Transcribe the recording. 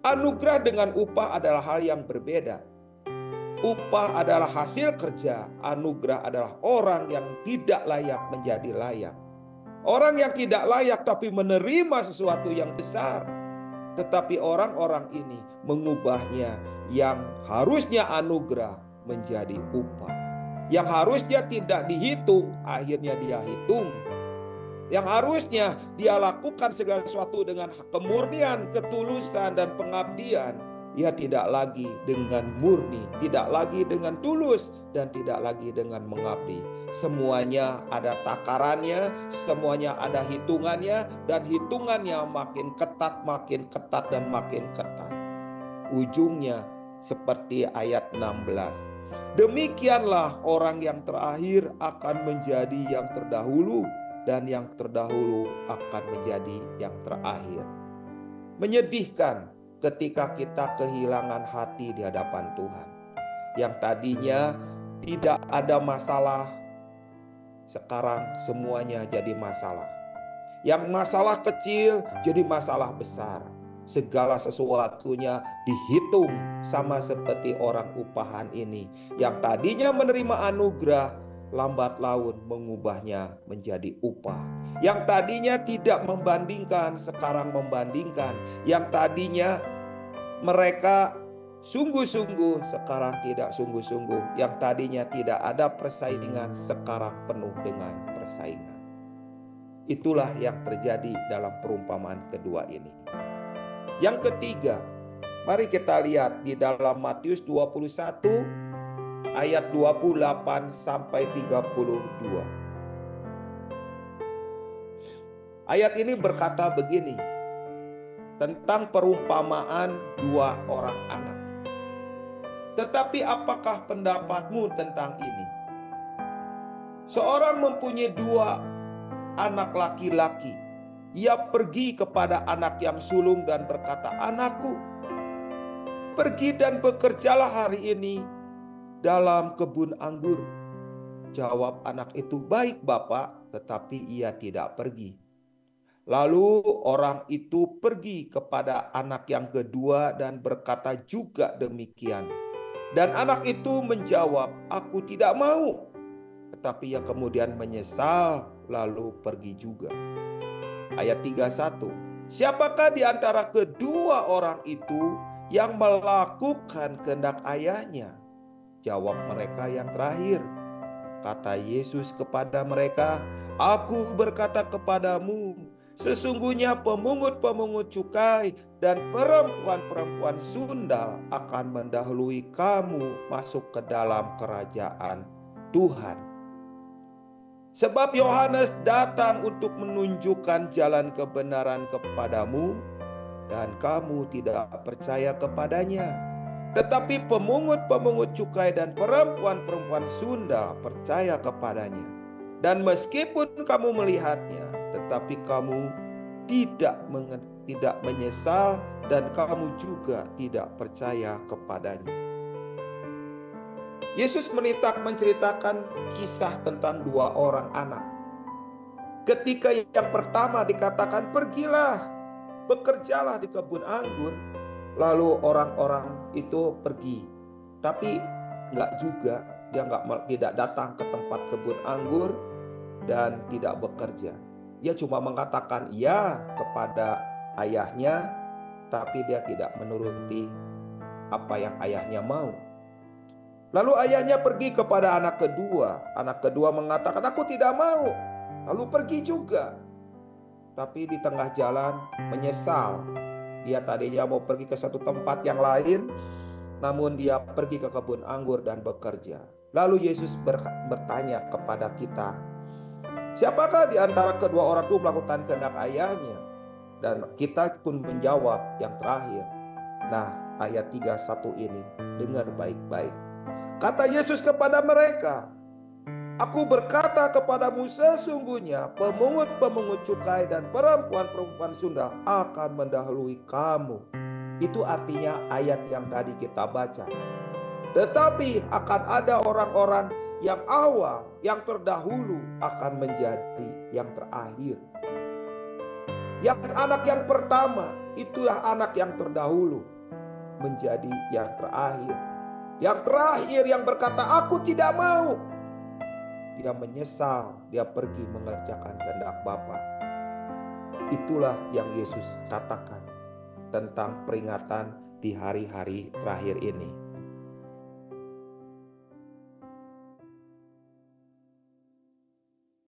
Anugerah dengan upah adalah hal yang berbeda. Upah adalah hasil kerja, anugerah adalah orang yang tidak layak menjadi layak. Orang yang tidak layak tapi menerima sesuatu yang besar. Tetapi orang-orang ini mengubahnya, yang harusnya anugerah menjadi upah. Yang harusnya tidak dihitung, akhirnya dia hitung. Yang harusnya dia lakukan segala sesuatu dengan kemurnian, ketulusan, dan pengabdian, ia tidak lagi dengan murni, tidak lagi dengan tulus, dan tidak lagi dengan mengabdi. Semuanya ada takarannya, semuanya ada hitungannya, dan hitungannya makin ketat, dan makin ketat. Ujungnya seperti ayat 16. Demikianlah orang yang terakhir akan menjadi yang terdahulu, dan yang terdahulu akan menjadi yang terakhir. Menyedihkan ketika kita kehilangan hati di hadapan Tuhan. Yang tadinya tidak ada masalah, sekarang semuanya jadi masalah. Yang masalah kecil jadi masalah besar. Segala sesuatunya dihitung, sama seperti orang upahan ini. Yang tadinya menerima anugerah, lambat laun mengubahnya menjadi upah. Yang tadinya tidak membandingkan, sekarang membandingkan. Yang tadinya mereka sungguh-sungguh, sekarang tidak sungguh-sungguh. Yang tadinya tidak ada persaingan, sekarang penuh dengan persaingan. Itulah yang terjadi dalam perumpamaan kedua ini. Yang ketiga, mari kita lihat di dalam Matius 21 ayat 28 sampai 32. Ayat ini berkata begini, tentang perumpamaan dua orang anak. Tetapi apakah pendapatmu tentang ini? Seorang mempunyai dua anak laki-laki. Ia pergi kepada anak yang sulung dan berkata, "Anakku, pergi dan bekerjalah hari ini dalam kebun anggur." Jawab anak itu, "Baik, Bapak," tetapi ia tidak pergi. Lalu orang itu pergi kepada anak yang kedua dan berkata juga demikian. Dan anak itu menjawab, "Aku tidak mau." Tetapi ia kemudian menyesal lalu pergi juga. Ayat 31. Siapakah di antara kedua orang itu yang melakukan kehendak ayahnya? Jawab mereka yang terakhir. Kata Yesus kepada mereka, "Aku berkata kepadamu, sesungguhnya pemungut-pemungut cukai dan perempuan-perempuan sundal akan mendahului kamu masuk ke dalam kerajaan Tuhan. Sebab Yohanes datang untuk menunjukkan jalan kebenaran kepadamu, dan kamu tidak percaya kepadanya. Tetapi pemungut-pemungut cukai dan perempuan-perempuan sundal percaya kepadanya. Dan meskipun kamu melihatnya, tetapi kamu tidak menyesal, dan kamu juga tidak percaya kepadanya." Yesus menceritakan kisah tentang dua orang anak. Ketika yang pertama dikatakan, "Pergilah, bekerjalah di kebun anggur." Lalu orang-orang itu pergi. Tapi enggak juga, dia tidak datang ke tempat kebun anggur dan tidak bekerja. Dia cuma mengatakan iya kepada ayahnya, tapi dia tidak menuruti apa yang ayahnya mau. Lalu ayahnya pergi kepada anak kedua. Anak kedua mengatakan, "Aku tidak mau." Lalu pergi juga. Tapi di tengah jalan menyesal. Dia tadinya mau pergi ke satu tempat yang lain, namun dia pergi ke kebun anggur dan bekerja. Lalu Yesus bertanya kepada kita, siapakah di antara kedua orang itu melakukan kehendak ayahnya? Dan kita pun menjawab yang terakhir. Nah, ayat 31 ini dengar baik-baik. Kata Yesus kepada mereka, "Aku berkata kepadamu, sesungguhnya pemungut-pemungut cukai dan perempuan-perempuan sundal akan mendahului kamu." Itu artinya ayat yang tadi kita baca. Tetapi akan ada orang-orang yang awal, yang terdahulu akan menjadi yang terakhir. Yang anak yang pertama itulah anak yang terdahulu. menjadi yang terakhir. Yang terakhir yang berkata, aku tidak mau. Dia menyesal, dia pergi mengerjakan kehendak Bapa. Itulah yang Yesus katakan tentang peringatan di hari-hari terakhir ini.